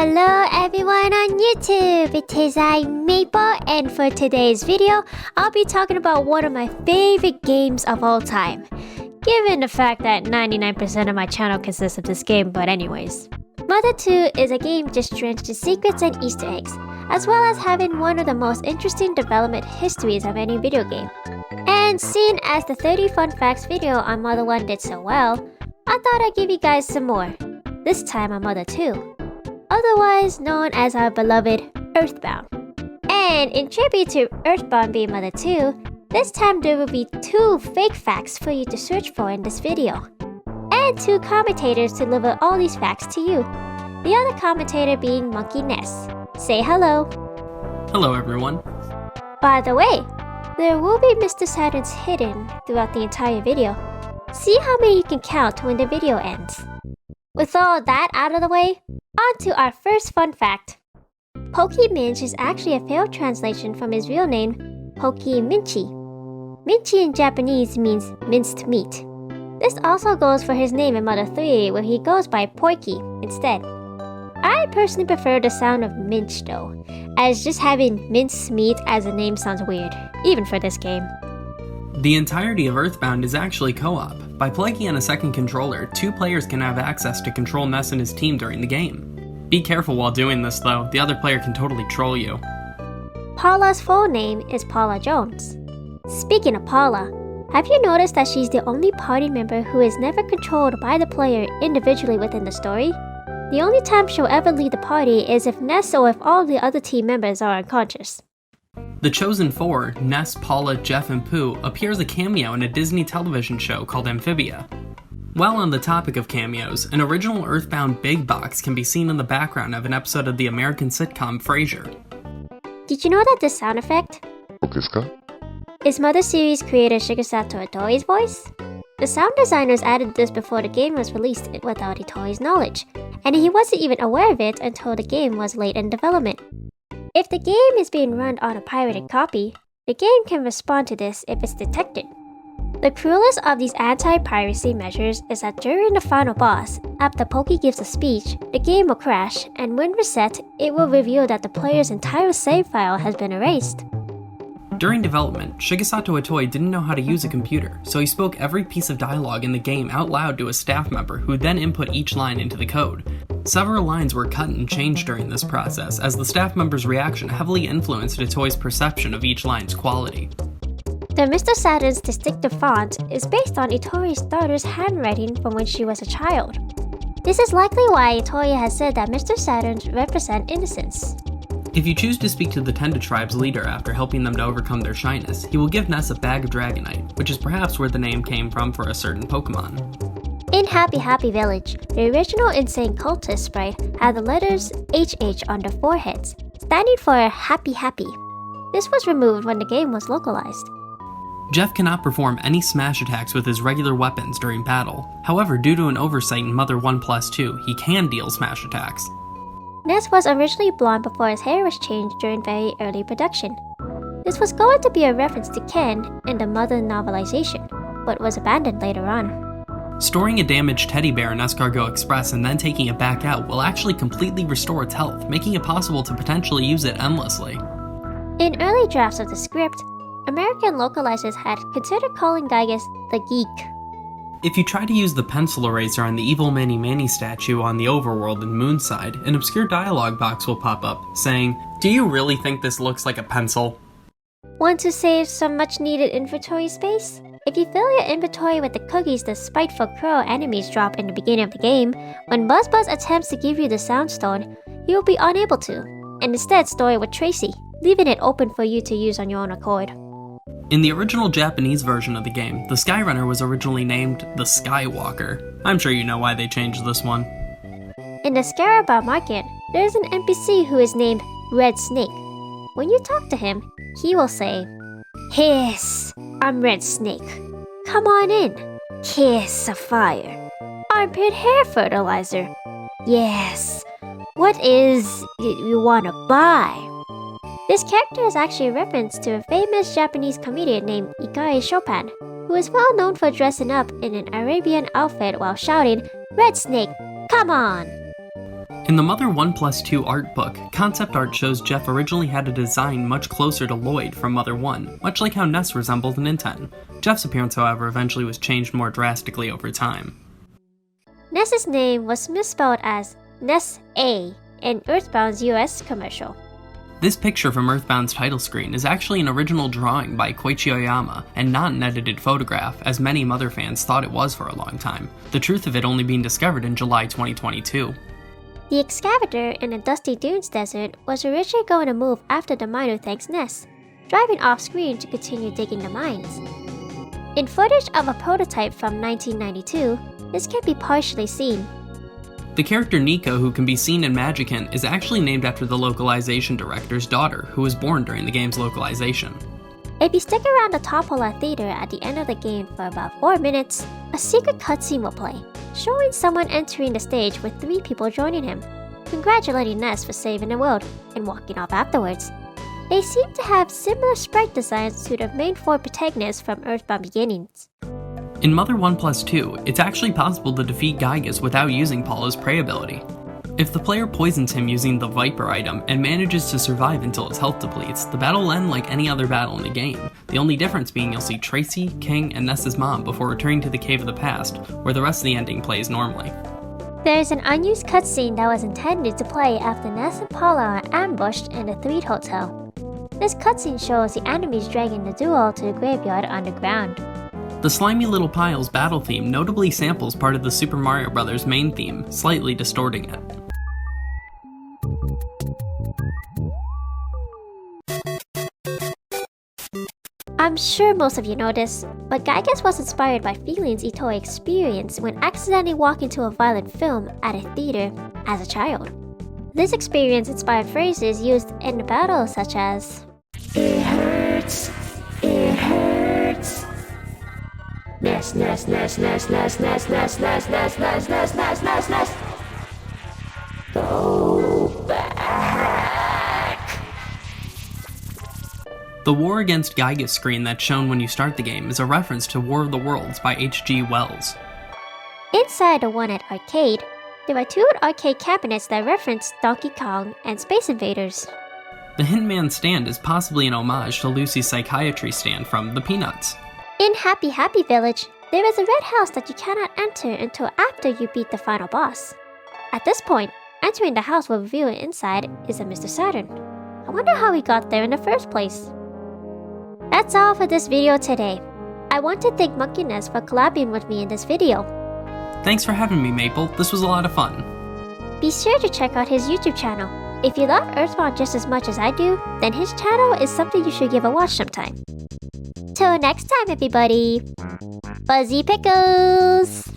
Hello everyone on YouTube, it is I, Maple, and for today's video, I'll be talking about one of my favorite games of all time. Given the fact that 99% of my channel consists of this game, but anyways. Mother 2 is a game just drenched in secrets and Easter eggs, as well as having one of the most interesting development histories of any video game. And seeing as the 30 fun facts video on Mother 1 did so well, I thought I'd give you guys some more, this time on Mother 2, otherwise known as our beloved Earthbound. And in tribute to Earthbound being Mother 2, this time there will be 2 fake facts for you to search for in this video, and 2 commentators to deliver all these facts to you. The other commentator being Monkey Ness. Say hello. Hello everyone. By the way, there will be Mr.Saturns hidden throughout the entire video. See how many you can count when the video ends. With all that out of the way, on to our first fun fact. Pokeminch is actually a failed translation from his real name, Pokeminchi. Minchi in Japanese means minced meat. This also goes for his name in Mother 3, where he goes by Porky instead. I personally prefer the sound of minch though, as just having minced meat as a name sounds weird, even for this game. The entirety of Earthbound is actually co-op. By plugging in a second controller, 2 players can have access to control Ness and his team during the game. Be careful while doing this though, the other player can totally troll you. Paula's full name is Paula Jones. Speaking of Paula, have you noticed that she's the only party member who is never controlled by the player individually within the story? The only time she'll ever lead the party is if Ness or if all the other team members are unconscious. The Chosen 4, Ness, Paula, Jeff, and Pooh, appear as a cameo in a Disney television show called Amphibia. While on the topic of cameos, an original Earthbound big box can be seen in the background of an episode of the American sitcom Frasier. Did you know that this sound effect is Mother series creator Shigesato Itoi's voice? The sound designers added this before the game was released without Itoi's knowledge, and he wasn't even aware of it until the game was late in development. If the game is being run on a pirated copy, the game can respond to this if it's detected. The cruelest of these anti-piracy measures is that during the final boss, after Pokey gives a speech, the game will crash, and when reset, it will reveal that the player's entire save file has been erased. During development, Shigesato Itoi didn't know how to use a computer, so he spoke every piece of dialogue in the game out loud to a staff member who then input each line into the code. Several lines were cut and changed during this process, as the staff member's reaction heavily influenced Itoi's perception of each line's quality. The Mr.Saturns distinctive font is based on Itoi's daughter's handwriting from when she was a child. This is likely why Itoi has said that Mr.Saturns represent innocence. If you choose to speak to the Tenda tribe's leader after helping them to overcome their shyness, he will give Ness a bag of Dragonite, which is perhaps where the name came from for a certain Pokemon. In Happy Happy Village, the original Insane Cultist sprite had the letters HH on their foreheads, standing for Happy Happy. This was removed when the game was localized. Jeff cannot perform any smash attacks with his regular weapons during battle. However, due to an oversight in Mother 1+2, he can deal smash attacks. Ness was originally blonde before his hair was changed during very early production. This was going to be a reference to Ken in the Mother novelization, but was abandoned later on. Storing a damaged teddy bear in Escargot Express and then taking it back out will actually completely restore its health, making it possible to potentially use it endlessly. In early drafts of the script, American localizers had considered calling Gygas the Geek. If you try to use the pencil eraser on the evil Manny Manny statue on the overworld in Moonside, an obscure dialogue box will pop up, saying, "Do you really think this looks like a pencil?" Want to save some much needed inventory space? If you fill your inventory with the cookies the spiteful crow enemies drop in the beginning of the game, when Buzz attempts to give you the Soundstone, you will be unable to, and instead store it with Tracy, leaving it open for you to use on your own accord. In the original Japanese version of the game, the Skyrunner was originally named the Skywalker. I'm sure you know why they changed this one. In the Scaraba Market, there is an NPC who is named Red Snake. When you talk to him, he will say, "Hiss, I'm Red Snake. Come on in. Kiss of fire. Armpit hair fertilizer. Yes. What is it you want to buy?" This character is actually a reference to a famous Japanese comedian named Itoi Chopin, who is well known for dressing up in an Arabian outfit while shouting, "Red Snake, come on!" In the Mother 1+2 art book, concept art shows Jeff originally had a design much closer to Lloyd from Mother 1, much like how Ness resembled Ninten. Jeff's appearance, however, eventually was changed more drastically over time. Ness's name was misspelled as Ness-A in Earthbound's US commercial. This picture from Earthbound's title screen is actually an original drawing by Koichi Oyama and not an edited photograph, as many Mother fans thought it was for a long time, the truth of it only being discovered in July 2022. The excavator in the Dusty Dunes desert was originally going to move after the miner thanks Ness, driving off-screen to continue digging the mines. In footage of a prototype from 1992, this can be partially seen. The character Nico, who can be seen in Magicant, is actually named after the localization director's daughter, who was born during the game's localization. If you stick around the Topola Theater at the end of the game for about 4 minutes, a secret cutscene will play, showing someone entering the stage with 3 people joining him, congratulating Ness for saving the world, and walking off afterwards. They seem to have similar sprite designs to the main 4 protagonists from Earthbound Beginnings. In Mother 1+2, it's actually possible to defeat Gygas without using Paula's prey ability. If the player poisons him using the Viper item and manages to survive until his health depletes, the battle will end like any other battle in the game, the only difference being you'll see Tracy, King, and Ness's mom before returning to the Cave of the Past, where the rest of the ending plays normally. There is an unused cutscene that was intended to play after Ness and Paula are ambushed in the Threed Hotel. This cutscene shows the enemies dragging the duo to the graveyard underground. The Slimy Little Piles battle theme notably samples part of the Super Mario Bros. Main theme, slightly distorting it. I'm sure most of you know this, but Gygas was inspired by feelings Itoi experienced when accidentally walking to a violent film at a theater as a child. This experience inspired phrases used in the battle such as "It hurts, it hurts. Ness, Ness, Ness, Ness, Ness, Ness, Ness, Ness, Ness, Ness, Ness, Ness, Ness, Ness. Go back." The War Against Gygas screen that's shown when you start the game is a reference to War of the Worlds by H.G. Wells. Inside the one at Arcade, there are 2 arcade cabinets that reference Donkey Kong and Space Invaders. The Hintman stand is possibly an homage to Lucy's psychiatry stand from The Peanuts. In Happy Happy Village, there is a red house that you cannot enter until after you beat the final boss. At this point, entering the house will reveal inside is a Mr. Saturn. I wonder how he got there in the first place. That's all for this video today. I want to thank Monkey Ness for collabing with me in this video. Thanks for having me, Maple. This was a lot of fun. Be sure to check out his YouTube channel. If you love Earthbound just as much as I do, then his channel is something you should give a watch sometime. Till next time, everybody. Fuzzy Pickles!